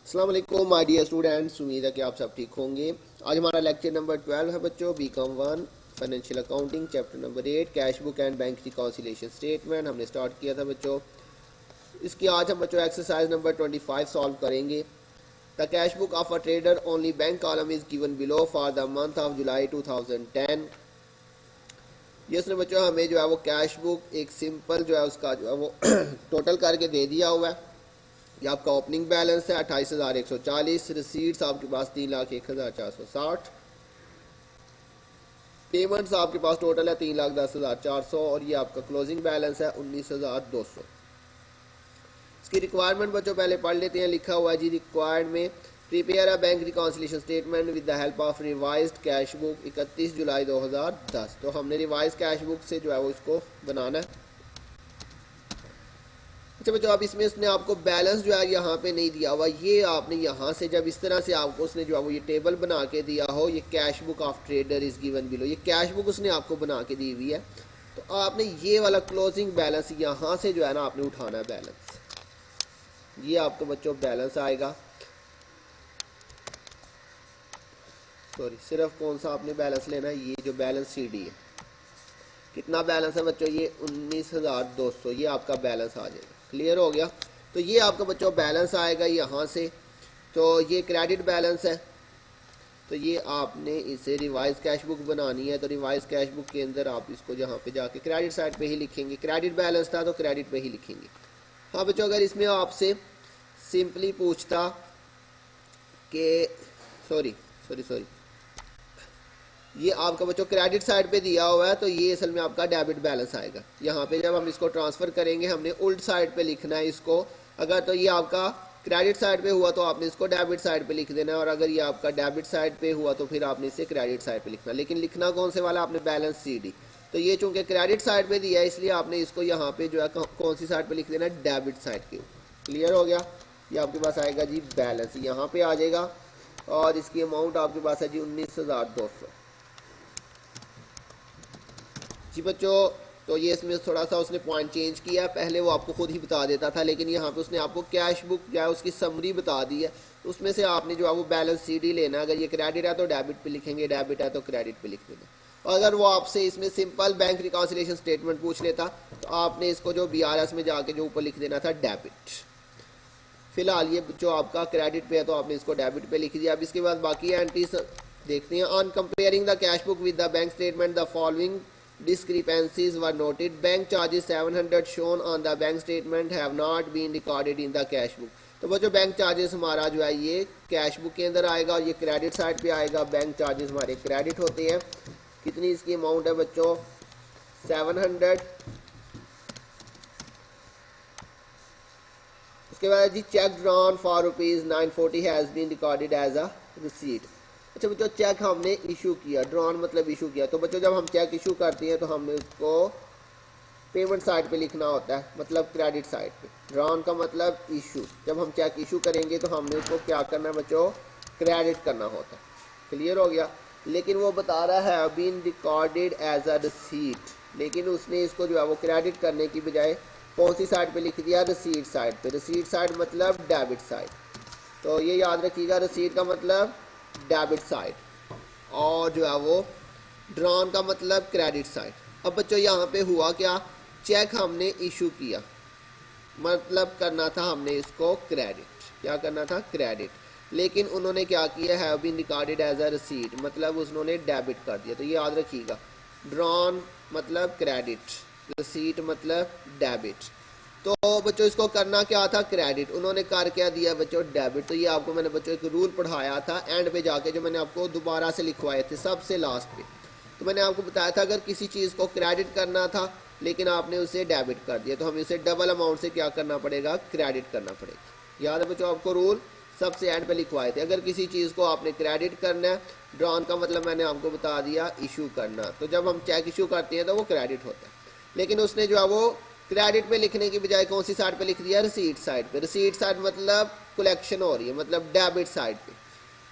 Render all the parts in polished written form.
अस्सलाम वालेकुम my dear students, उम्मीद है कि आप सब ठीक होंगे। आज हमारा लेक्चर नंबर 12 है बच्चों, BCom 1 financial accounting chapter number 8 cash book and bank reconciliation statement हमने स्टार्ट किया था बच्चों। इसकी आज हम बच्चों एक्सरसाइज नंबर 25 सॉल्व करेंगे। The cash book of a trader only bank column is given below for the month of जुलाई 2010। ये उसने बच्चों हमें जो है वो कैश बुक एक सिंपल जो है उसका जो है वो टोटल करके दे दिया हुआ है। ये आपका ओपनिंग बैलेंस है 28,140, रिसीट्स आपके पास 3,01,460, पेमेंट्स आपके पास टोटल है 3,10,400 और ये आपका क्लोजिंग बैलेंस है 19,200। इसकी रिक्वायरमेंट बच्चों पहले पढ़ लेते हैं। लिखा हुआ है जी रिक्वायर्ड में prepare a bank reconciliation statement with the help of revised cash book 31 जुलाई 2010। तो हमने रिवाइज कैश बुक से जो है वो इसको बनाना है। अच्छा बच्चों, अब इसमें उसने आपको बैलेंस जो है यहाँ पे नहीं दिया हुआ, ये आपने यहाँ से जब इस तरह से आपको उसने जो है वो ये टेबल बना के दिया हो, ये cash book of trader is given below, ये कैश बुक उसने आपको बना के दी हुई है, तो आपने ये वाला क्लोजिंग बैलेंस यहाँ से जो है ना आपने उठाना है बैलेंस। ये आपको बच्चों बैलेंस आएगा, सॉरी सिर्फ कौन सा आपने बैलेंस लेना है, ये जो बैलेंस CD है। कितना बैलेंस है बच्चों, ये 19,200, ये आपका बैलेंस आ जाएगा। क्लियर हो गया। तो ये आपका बच्चों बैलेंस आएगा यहाँ से। तो ये क्रेडिट बैलेंस है, तो ये आपने इसे रिवाइज कैश बुक बनानी है, तो रिवाइज कैश बुक के अंदर आप इसको जहाँ पे जाके क्रेडिट साइड पे ही लिखेंगे। क्रेडिट बैलेंस था तो क्रेडिट पे ही लिखेंगे। हाँ बच्चों, अगर इसमें आपसे सिंपली पूछता कि सॉरी ये आपका बच्चों क्रेडिट साइड पे दिया हुआ है, तो ये असल में आपका डेबिट बैलेंस आएगा। यहाँ पे जब हम इसको ट्रांसफ़र करेंगे हमने उल्ट साइड पे लिखना है इसको। अगर तो ये आपका क्रेडिट साइड पे हुआ तो आपने इसको डेबिट साइड पे लिख देना है, और अगर ये आपका डेबिट साइड पे हुआ तो फिर आपने इसे क्रेडिट साइड पे लिखना। लेकिन लिखना कौन से वाला आपने, बैलेंस CD। तो ये चूँकि क्रेडिट साइड पर दिया है इसलिए आपने इसको यहाँ पर जो है कौन सी साइड पर लिख देना है, डेबिट साइड के। क्लियर हो गया। ये आपके पास आएगा जी बैलेंस, यहाँ पर आ जाएगा, और इसकी अमाउंट आपके पास है जी 19,200 जी बच्चों। तो ये इसमें थोड़ा सा उसने पॉइंट चेंज किया है, पहले वो आपको खुद ही बता देता था, लेकिन यहाँ पे उसने आपको कैश बुक जो है उसकी समरी बता दी है। उसमें से आपने जो है वो बैलेंस CD लेना है। अगर ये क्रेडिट है तो डेबिट पे लिखेंगे, डेबिट है तो क्रेडिट पे लिख देना। और अगर वो आपसे इसमें सिंपल बैंक रिकॉन्सिलिएशन स्टेटमेंट पूछ लेता तो आपने इसको जो BRS में जाके जो ऊपर लिख देना था डेबिट। फिलहाल ये जो आपका क्रेडिट पे है तो आपने इसको डेबिट पे लिख दिया। अब इसके बाद बाकी एंट्रीज देखते हैं। On comparing the cash book with the bank statement the following discrepancies were noted. Bank charges 700 shown on the bank statement have not been recorded in the cash book. तो बच्चों बैंक चार्जेस हमारा जो है ये cash book के अंदर आएगा और ये क्रेडिट साइड पे आएगा। बैंक चार्जेस हमारे क्रेडिट होते हैं। कितनी इसकी अमाउंट है बच्चों, 700। उसके बाद जी cheque drawn for ₹940 has been recorded as a receipt. अच्छा बच्चों, चेक हमने इशू किया, ड्रॉन मतलब इशू किया। तो बच्चों जब हम चेक इशू करते हैं तो हमने उसको पेमेंट साइड पे लिखना होता है, मतलब क्रेडिट साइड पे। ड्रॉन का मतलब इशू। जब हम चेक इशू करेंगे तो हमने उसको क्या करना है बच्चों, क्रेडिट करना होता है। क्लियर हो गया। लेकिन वो बता रहा है been recorded as a receipt, लेकिन उसने इसको जो है वो क्रेडिट करने की बजाय कौन सी साइड पे लिख दिया, रिसीट साइड पे। रिसीट साइड मतलब डेबिट साइड। तो ये याद रखिएगा, रिसीट का मतलब डेबिट साइड और जो है वो ड्रॉन का मतलब क्रेडिट साइड। अब बच्चों यहाँ पे हुआ क्या, चेक हमने इशू किया, मतलब करना था हमने इसको क्रेडिट। क्या करना था, क्रेडिट। लेकिन उन्होंने क्या किया, have been recorded as a receipt, मतलब उन्होंने डेबिट कर दिया। तो ये याद रखिएगा, ड्रॉन मतलब क्रेडिट, रिसीट मतलब डेबिट। तो बच्चों इसको करना क्या था, क्रेडिट। उन्होंने कर क्या दिया बच्चों, डेबिट। तो ये आपको मैंने बच्चों एक रूल पढ़ाया था एंड पे जाके, जो मैंने आपको दोबारा से लिखवाए थे सबसे लास्ट पे। तो मैंने आपको बताया था अगर किसी चीज़ को क्रेडिट करना था लेकिन आपने उसे डेबिट कर दिया तो हमें उसे डबल अमाउंट से क्या करना पड़ेगा, क्रेडिट करना पड़ेगा। याद है बच्चों आपको रूल, सबसे एंड पे लिखवाए थे। अगर किसी चीज़ को आपने क्रेडिट करना है, ड्रॉन का मतलब मैंने आपको बता दिया इशू करना, तो जब हम चेक इशू करते हैं तो वो क्रेडिट होता है। लेकिन उसने जो है वो क्रेडिट पे लिखने की बजाय कौन सी साइड पे लिख दिया, रिसीट साइड पे। रिसीट साइड मतलब कलेक्शन हो रही है, मतलब डेबिट साइड पे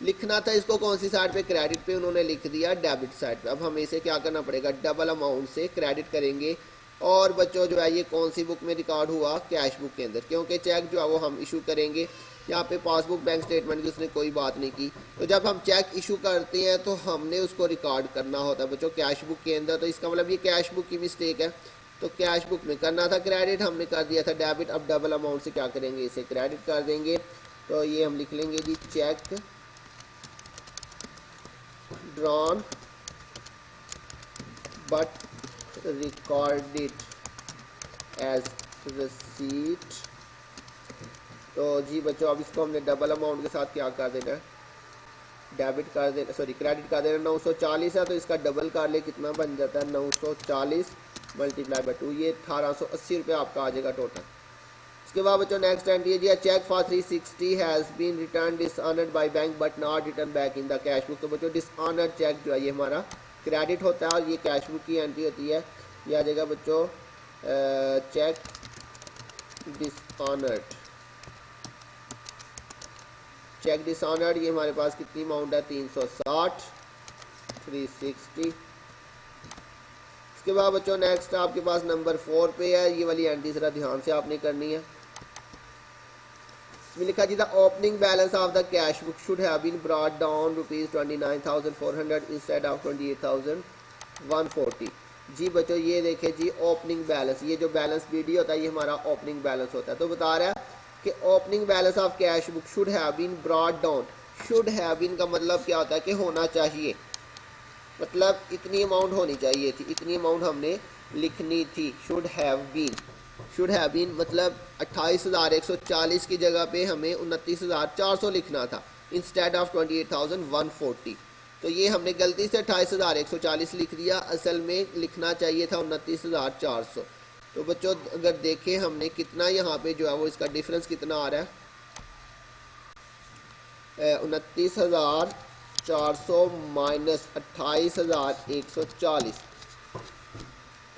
लिखना था इसको। कौन सी साइड पे, क्रेडिट पे, उन्होंने लिख दिया डेबिट साइड पे। अब हमें इसे क्या करना पड़ेगा, डबल अमाउंट से क्रेडिट करेंगे। और बच्चों जो है ये कौन सी बुक में रिकॉर्ड हुआ, कैश बुक के अंदर, क्योंकि चेक जो है वो हम इशू करेंगे यहाँ पे पासबुक बैंक स्टेटमेंट की उसने कोई बात नहीं की। तो जब हम चेक इशू करते हैं तो हमने उसको रिकॉर्ड करना होता है बच्चों कैश बुक के अंदर। तो इसका मतलब ये कैश बुक की मिस्टेक है, तो कैश बुक में करना था क्रेडिट, हमने कर दिया था डेबिट। अब डबल अमाउंट से क्या करेंगे, इसे क्रेडिट कर देंगे। तो ये हम लिख लेंगे जी cheque drawn but recorded as receipt. तो जी बच्चों अब इसको हमने डबल अमाउंट के साथ क्या कर देना है, डेबिट कर देना, सॉरी क्रेडिट कर देना। 940 है तो इसका डबल कर ले, कितना बन जाता है 940 मल्टीप्लाई बाई 2, ये 1880 रुपये आपका आ जाएगा टोटल। इसके बाद बच्चों नेक्स्ट एंट्री है जी cheque for 360 has been return dishonoured by bank but not return back in the cash book. तो बच्चों डिसऑनर्ड चेक जो है ये हमारा क्रेडिट होता है और ये कैश बुक की एंट्री होती है। ये आ जाएगा बच्चों चेक डिसऑनर्ड, चेक डिसऑनर्ड। ये हमारे पास कितनी अमाउंट है 360 360। इसके बाद बच्चों नेक्स्ट आपके पास नंबर 4 पे है, ये वाली एंट्री जरा ध्यान से आपने करनी है। इसमें लिखा जी the opening balance of the cash book should have been brought down ₹29,400 instead of 28,140। जी बच्चों ये देखें जी ओपनिंग बैलेंस, ये जो बैलेंस बीडी होता है ये हमारा ओपनिंग बैलेंस होता है। तो बता रहा है कि opening balance of cash book should have been brought down. Should have been का मतलब क्या होता है कि होना चाहिए, मतलब इतनी अमाउंट होनी चाहिए थी, इतनी अमाउंट हमने लिखनी थी। Should have been, should have been मतलब 28,140 की जगह पे हमें 29,400 लिखना था इंस्टेड ऑफ 28,140। तो ये हमने गलती से 28,140 लिख दिया, असल में लिखना चाहिए था 29,400। तो बच्चों अगर देखें हमने कितना यहाँ पे जो है वो इसका डिफरेंस कितना आ रहा है 29,400 माइनस 28,140।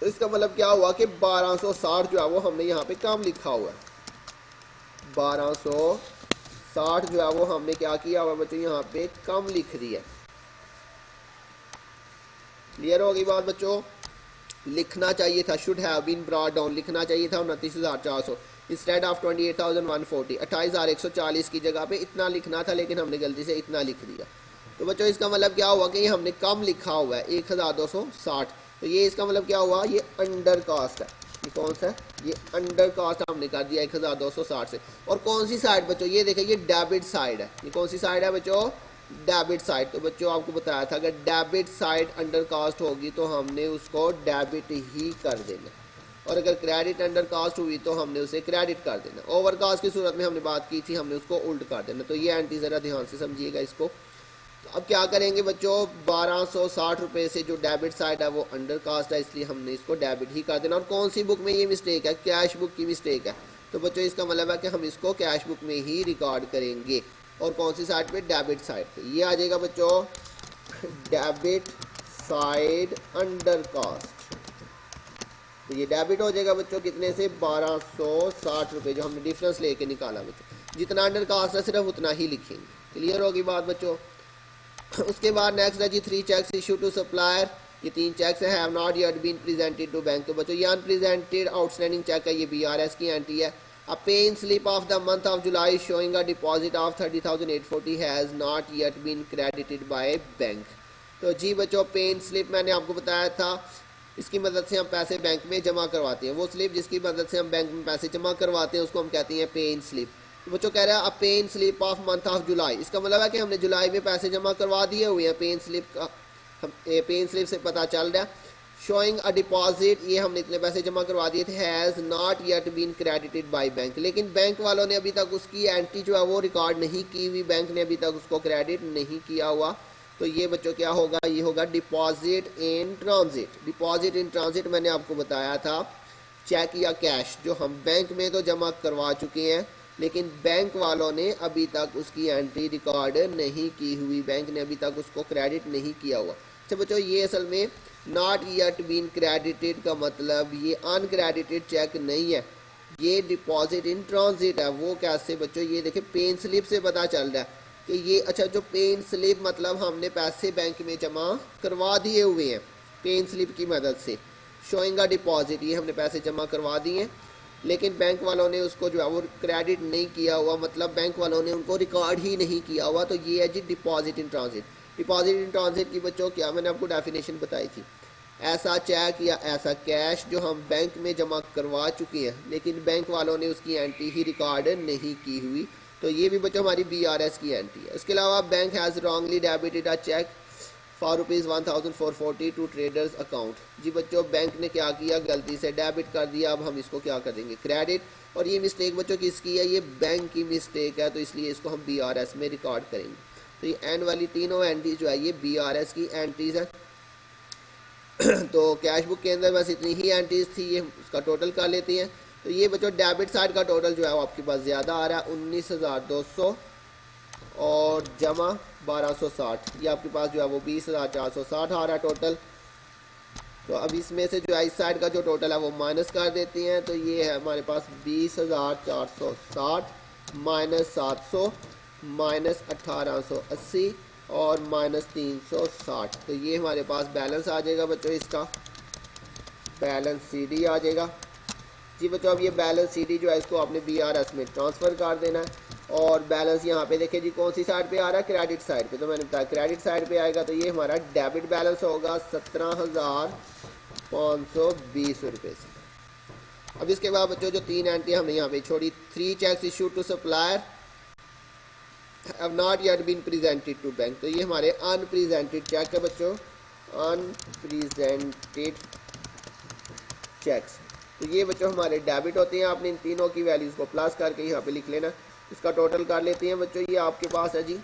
तो इसका मतलब क्या हुआ कि 1260 जो है वो हमने यहाँ पे कम लिखा हुआ है। 1260 जो है वो हमने क्या किया हुआ बच्चों यहाँ पे कम लिख दिया। क्लियर होगी बात बच्चों, लिखना चाहिए था should have been brought down, लिखना चाहिए था 29,400 इंस्टेड ऑफ 28,140। 28,140 की जगह पे इतना लिखना था लेकिन हमने गलती से इतना लिख दिया। तो बच्चों इसका मतलब क्या हुआ कि ये हमने कम लिखा हुआ है 1,260। तो ये इसका मतलब क्या हुआ, ये अंडर कास्ट है। ये कौन सा है, ये अंडर कास्ट हमने कर दिया 1,260 से। और कौन सी साइड बच्चों, ये देखिए ये डेबिट साइड है। ये कौन सी साइड है बच्चों, डेबिट साइड। तो बच्चों आपको बताया था अगर डेबिट साइड अंडर कास्ट होगी तो हमने उसको डेबिट ही कर देना, और अगर क्रेडिट अंडर कास्ट हुई तो हमने उसे क्रेडिट कर देना। ओवर कास्ट की सूरत में हमने बात की थी, हमने उसको उल्ट कर देना। तो ये एंट्री ज़रा ध्यान से समझिएगा इसको। तो अब क्या करेंगे बच्चों, 1260 रुपये से जो डेबिट साइड है वो अंडर कास्ट है, इसलिए हमने इसको डेबिट ही कर देना। और कौन सी बुक में ये मिस्टेक है, कैश बुक की मिस्टेक है। तो बच्चों इसका मतलब है कि हम इसको कैश बुक में ही रिकॉर्ड करेंगे। और कौन सी साइड पे, डेबिट साइड पे। ये आ जाएगा बच्चों डेबिट साइड अंडर कास्ट। तो ये डेबिट हो जाएगा बच्चों कितने से, 1260 रुपये जो हमने डिफरेंस लेके निकाला बच्चों। जितना अंडर कास्ट है सिर्फ उतना ही लिखेंगे। क्लियर होगी बात बच्चों। उसके बाद नेक्स्ट है जी 3 चेक्स इशू टू सप्लायर। ये 3 cheques have not yet been presented to bank. तो बच्चों ये अनप्रेजेंटेड आउटस्टैंडिंग चेक है, ये BRS की एंट्री है। A paying slip of the month of July showing a deposit of 30,840 has not yet been credited by bank। तो जी बच्चों पेन स्लिप मैंने आपको बताया था, इसकी मदद से हम पैसे बैंक में जमा करवाते हैं। वो स्लिप जिसकी मदद से हम बैंक में पैसे जमा करवाते हैं उसको हम कहते हैं पेन स्लिप। तो बच्चों कह रहा है a pen slip of month of July, इसका मतलब है कि हमने जुलाई में पैसे जमा करवा दिए हुए हैं। पेन स्लिप का पेन स्लिप से पता चल रहा है। शोइंग अ डिपॉजिट, ये हमने इतने पैसे जमा करवा दिए थे। Has not yet been credited by bank, लेकिन बैंक वालों ने अभी तक उसकी एंट्री जो है वो रिकॉर्ड नहीं की हुई, बैंक ने अभी तक उसको क्रेडिट नहीं किया हुआ। तो ये बच्चों क्या होगा, ये होगा deposit in transit. Deposit in transit मैंने आपको बताया था चेक या कैश जो हम बैंक में तो जमा करवा चुके हैं लेकिन बैंक वालों ने अभी तक उसकी एंट्री रिकॉर्ड नहीं की हुई, बैंक ने अभी तक उसको क्रेडिट नहीं किया हुआ। अच्छा बच्चों ये असल में नॉट येट बीन क्रेडिटेड का मतलब ये अनक्रेडिटेड चेक नहीं है, ये डिपॉजिट इन ट्रांजिट है। वो कैसे बच्चों, ये देखिए पेन स्लिप से पता चल रहा है कि ये, अच्छा जो पेन स्लिप मतलब हमने पैसे बैंक में जमा करवा दिए हुए हैं पेन स्लिप की मदद से। शोइंग अ डिपॉजिट, ये हमने पैसे जमा करवा दिए हैं लेकिन बैंक वालों ने उसको जो है वो क्रेडिट नहीं किया हुआ, मतलब बैंक वालों ने उनको रिकॉर्ड ही नहीं किया हुआ। तो ये है जी deposit in transit. Deposit in transit की बच्चों क्या मैंने आपको डेफिनेशन बताई थी, ऐसा चेक या ऐसा कैश जो हम बैंक में जमा करवा चुके हैं लेकिन बैंक वालों ने उसकी एंट्री ही रिकॉर्ड नहीं की हुई। तो ये भी बच्चों हमारी BRS की एंट्री है। इसके अलावा bank has wrongly debited a cheque for ₹1440 to traders account. जी बच्चों बैंक ने क्या किया, गलती से डेबिट कर दिया। अब हम इसको क्या कर देंगे, क्रेडिट। और ये मिस्टेक बच्चों किसकी है, ये बैंक की मिस्टेक है, तो इसलिए इसको हम BRS में रिकॉर्ड करेंगे। तो ये एन वाली तीनों एंट्रीज जो है ये BRS की एंट्रीज है। तो कैश बुक के अंदर बस इतनी ही एंट्रीज थी, ये उसका टोटल कर लेते हैं। तो ये बच्चों डेबिट साइड का टोटल जो है वो आपके पास ज़्यादा आ रहा है 19,200 और जमा 1260। ये आपके पास जो है वो 20,460 आ रहा है टोटल। तो अब इसमें से जो है इस साइड का जो टोटल है वो माइनस कर देते हैं। तो ये है हमारे पास 20,460 माइनस 700 माइनस 1880 और माइनस 360। तो ये हमारे पास बैलेंस आ जाएगा बच्चों, इसका बैलेंस CD आ जाएगा। जी बच्चों अब ये बैलेंस CD जो है इसको आपने BRS में ट्रांसफ़र कर देना है। और बैलेंस यहाँ पे देखिए जी कौन सी साइड पे आ रहा है, क्रेडिट साइड पे। तो मैंने बताया क्रेडिट साइड पे आएगा। तो ये हमारा डेबिट बैलेंस होगा 17,520 रुपये से। अब इसके बाद बच्चों जो 3 एंट्री हमने यहाँ पे छोड़ी, 3 cheques issued to supplier have not yet been presented to bank. तो ये हमारे अनप्रेजेंटेड चेक है बच्चों, अनप्रेजेंटेड चेक्स। तो ये बच्चों हमारे डेबिट होते हैं। आपने इन तीनों की वैल्यूज़ को प्लस करके यहाँ पे लिख लेना। इसका टोटल कर लेते हैं बच्चों। ये आपके पास है जी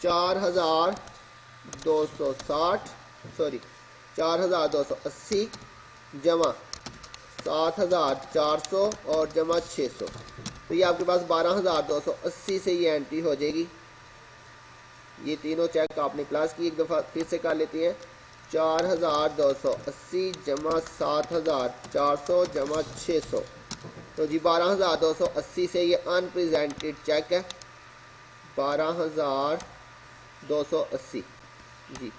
4,280 जमा 7,400 और जमा 600। तो ये आपके पास 12,280 से ये एंट्री हो जाएगी। ये तीनों चेक आपने प्लस की, एक दफ़ा फिर से कर लेते हैं। 4,280 जमा 7,400 जमा 600। तो जी 12,280 से ये अनप्रेजेंटेड चेक है 12,280 जी।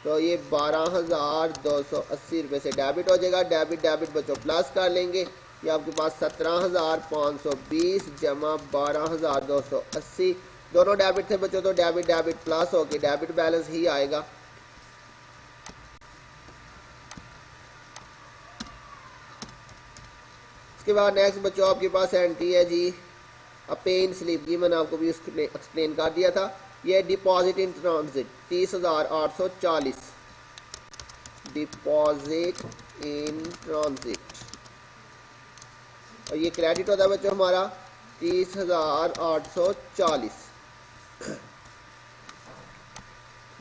तो ये 12,280 रुपये से डेबिट हो जाएगा। डेबिट डेबिट बच्चों प्लस कर लेंगे। ये आपके पास 17,520 जमा 12,280 दोनों डेबिट थे बच्चों। तो डेबिट डेबिट प्लस होके डेबिट बैलेंस ही आएगा। इसके बाद नेक्स्ट बच्चों आपके पास एंट्री है जी पेन स्लिप। ये मैंने आपको भी एक्सप्लेन कर दिया था। ये deposit in transit 30,840 deposit in transit. और ये क्रेडिट होता है बच्चों हमारा 30,840।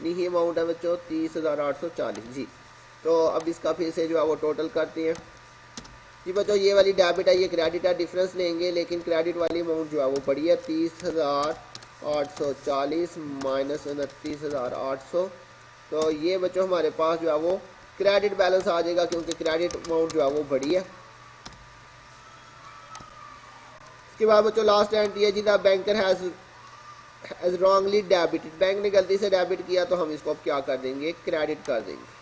नहीं अमाउंट है बच्चों 30,840 जी। तो अब इसका फिर से जो है वो टोटल करते हैं जी बच्चों। ये वाली डेबिट है, ये क्रेडिट है, डिफरेंस लेंगे लेकिन क्रेडिट वाली अमाउंट जो है वो बड़ी है 30,840 माइनस 29,800। तो ये बच्चों हमारे पास जो है वो क्रेडिट बैलेंस आ जाएगा क्योंकि क्रेडिट अमाउंट जो है वो बड़ी है। इसके बाद बच्चों लास्ट एंट्री है जी the banker has wrongly debited. Bank ने गलती से डेबिट किया तो हम इसको अब क्या कर देंगे, क्रेडिट कर देंगे।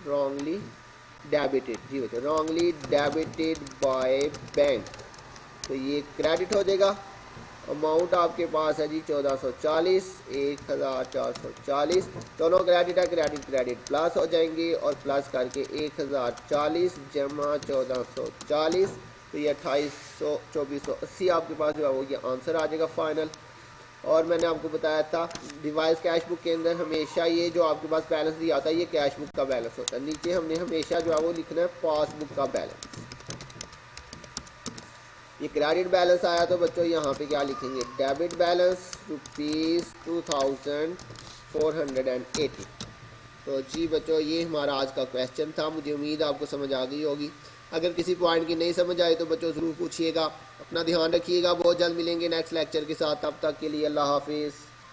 रॉन्गली डेबिटेड जी बच्चों, रॉन्गली डेबिटेड बाय बैंक। तो ये क्रेडिट हो जाएगा। अमाउंट आपके पास है जी 1440 1440 दोनों क्रेडिट है। क्रेडिट क्रेडिट प्लस हो जाएंगे और प्लस करके 1040 जमा 1440। तो ये 28,2480 आपके पास जो है वो ये आंसर आ जाएगा फाइनल। और मैंने आपको बताया था डिवाइस कैश बुक के अंदर हमेशा ये जो आपके पास बैलेंस दिया होता है ये कैश बुक का बैलेंस होता है। नीचे हमने हमेशा जो है वो लिखना है पासबुक का बैलेंस। ये क्रेडिट बैलेंस आया तो बच्चों यहाँ पे क्या लिखेंगे, डेबिट बैलेंस ₹2480। तो जी बच्चों ये हमारा आज का क्वेश्चन था। मुझे उम्मीद है आपको समझ आ गई होगी। अगर किसी पॉइंट की नहीं समझ आए तो बच्चों ज़रूर पूछिएगा। अपना ध्यान रखिएगा। बहुत जल्द मिलेंगे नेक्स्ट लेक्चर के साथ। तब तक के लिए अल्लाह हाफिज़।